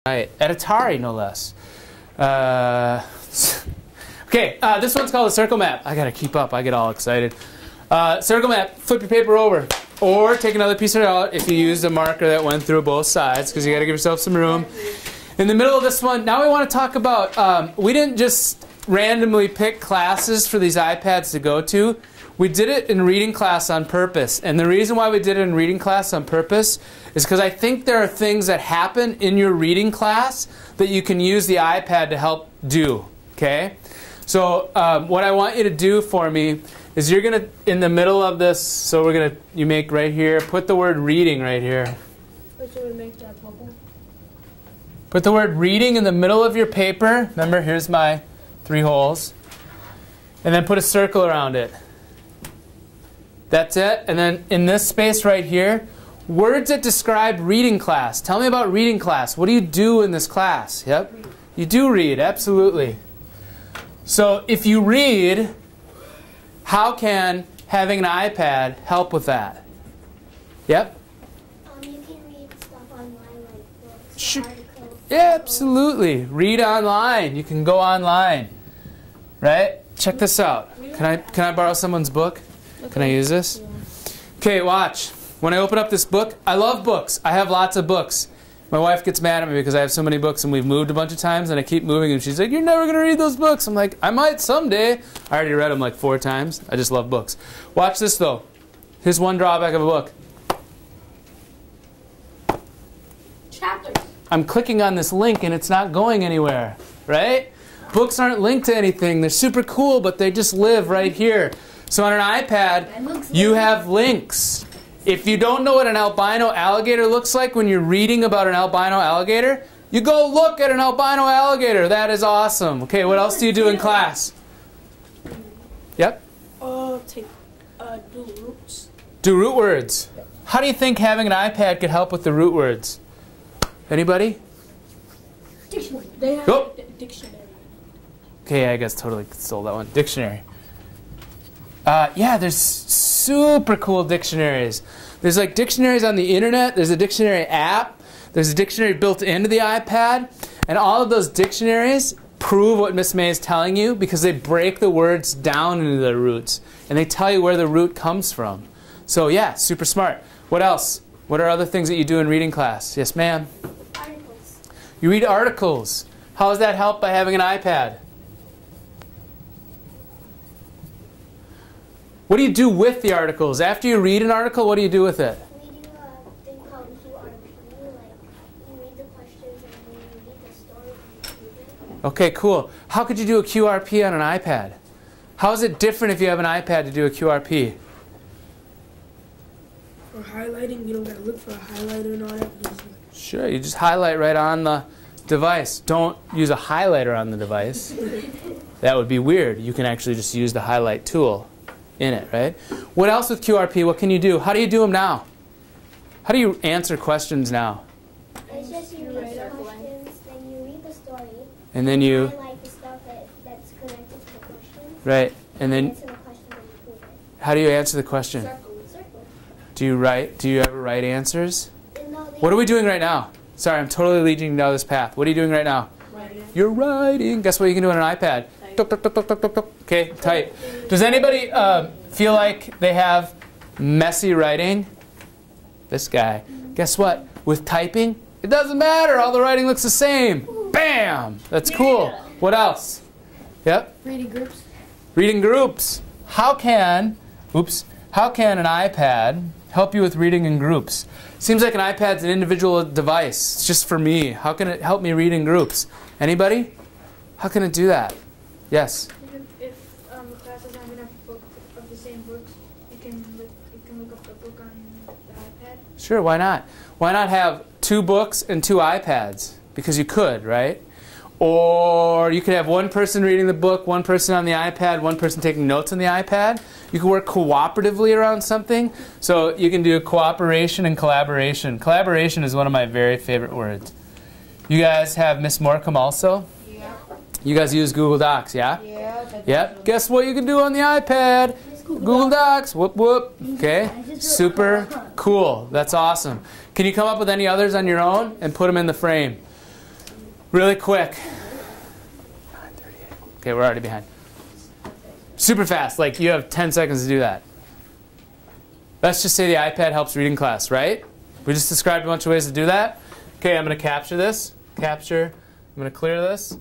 Right, at Atari, no less. Okay, this one's called a circle map. I gotta keep up, I get all excited. Circle map, flip your paper over. Or take another piece of it out if you used a marker that went through both sides, because you gotta give yourself some room. In the middle of this one, now we want to talk about, we didn't just randomly pick classes for these iPads to go to. We did it in reading class on purpose. And the reason why we did it in reading class on purpose is because I think there are things that happen in your reading class that you can use the iPad to help do. Okay? So what I want you to do for me is you're going to, in the middle of this, so we're going to, you make right here, put the word reading right here. Which would make that bubble? Put the word reading in the middle of your paper. Remember, here's my 3 holes. And then put a circle around it. That's it. And then in this space right here, words that describe reading class. Tell me about reading class. What do you do in this class? Yep. You do read, absolutely. So if you read, how can having an iPad help with that? Yep. You can read stuff online like books, Sure. articles. Yeah, absolutely. Read online. You can go online. Right? Check this out. Can I borrow someone's book? Can I use this? Okay, watch. When I open up this book, I love books. I have lots of books. My wife gets mad at me because I have so many books and we've moved a bunch of times and I keep moving and she's like, you're never going to read those books. I'm like, I might someday. I already read them like 4 times. I just love books. Watch this though. Here's one drawback of a book. Chapters. I'm clicking on this link and it's not going anywhere, right? Books aren't linked to anything. They're super cool, but they just live right here. So on an iPad, you have links. If you don't know what an albino alligator looks like when you're reading about an albino alligator, you go look at an albino alligator. That is awesome. Okay, what else do you do in class? Yep? Do roots. Do root words. How do you think having an iPad could help with the root words? Anybody? Dictionary. They have Go. dictionary. Okay, I guess totally stole that one. Dictionary. Yeah, there's super cool dictionaries. There's like dictionaries on the internet. There's a dictionary app. There's a dictionary built into the iPad. And all of those dictionaries prove what Miss May is telling you because they break the words down into their roots. And they tell you where the root comes from. So yeah, super smart. What else? What are other things that you do in reading class? Yes, ma'am? Articles. You read articles. How does that help by having an iPad? What do you do with the articles? After you read an article, what do you do with it? We do a thing called QRP, like you read the questions and then you read the story and you read it. Okay, cool. How could you do a QRP on an iPad? How is it different if you have an iPad to do a QRP? For highlighting, you don't gotta look for a highlighter and all that. Sure, you just highlight right on the device. Don't use a highlighter on the device. That would be weird. You can actually just use the highlight tool in it, right? What else with QRP? What can you do? How do you do them now? How do you answer questions now? It's just you read the questions, then you read the story, And then you, highlight the stuff that's connected to the questions, right, and then answer the question and you prove it. how do you answer the question? Circle. Do you write? Do you ever write answers? No, What are we doing right now? Sorry, I'm totally leading down this path. What are you doing right now? Writing. You're writing. Guess what you can do on an iPad? Tuk, tuk, tuk, tuk, tuk, tuk, tuk. Okay, tight. Does anybody feel like they have messy writing? This guy. Guess what? With typing, it doesn't matter. All the writing looks the same. Bam! That's cool. What else? Yep. Reading groups. Reading groups. How can an iPad help you with reading in groups? Seems like an iPad's an individual device. It's just for me. How can it help me read in groups? Anybody? How can it do that? Yes? If the class doesn't have enough books of the same books, you can look up the book on the iPad. Sure, why not? Why not have 2 books and 2 iPads? Because you could, right? Or you could have one person reading the book, one person on the iPad, one person taking notes on the iPad. You can work cooperatively around something. So you can do cooperation and collaboration. Collaboration is one of my very favorite words. You guys have Miss Morcom also? Yeah. You guys use Google Docs, yeah? Yeah. Yep. Guess what you can do on the iPad? Google Docs. Whoop, whoop. Okay. Super cool. That's awesome. Can you come up with any others on your own and put them in the frame? Really quick. 9:38. Okay, we're already behind. Super fast, like you have 10 seconds to do that. Let's just say the iPad helps reading class, right? We just described a bunch of ways to do that. Okay, I'm going to capture this. Capture. I'm going to clear this.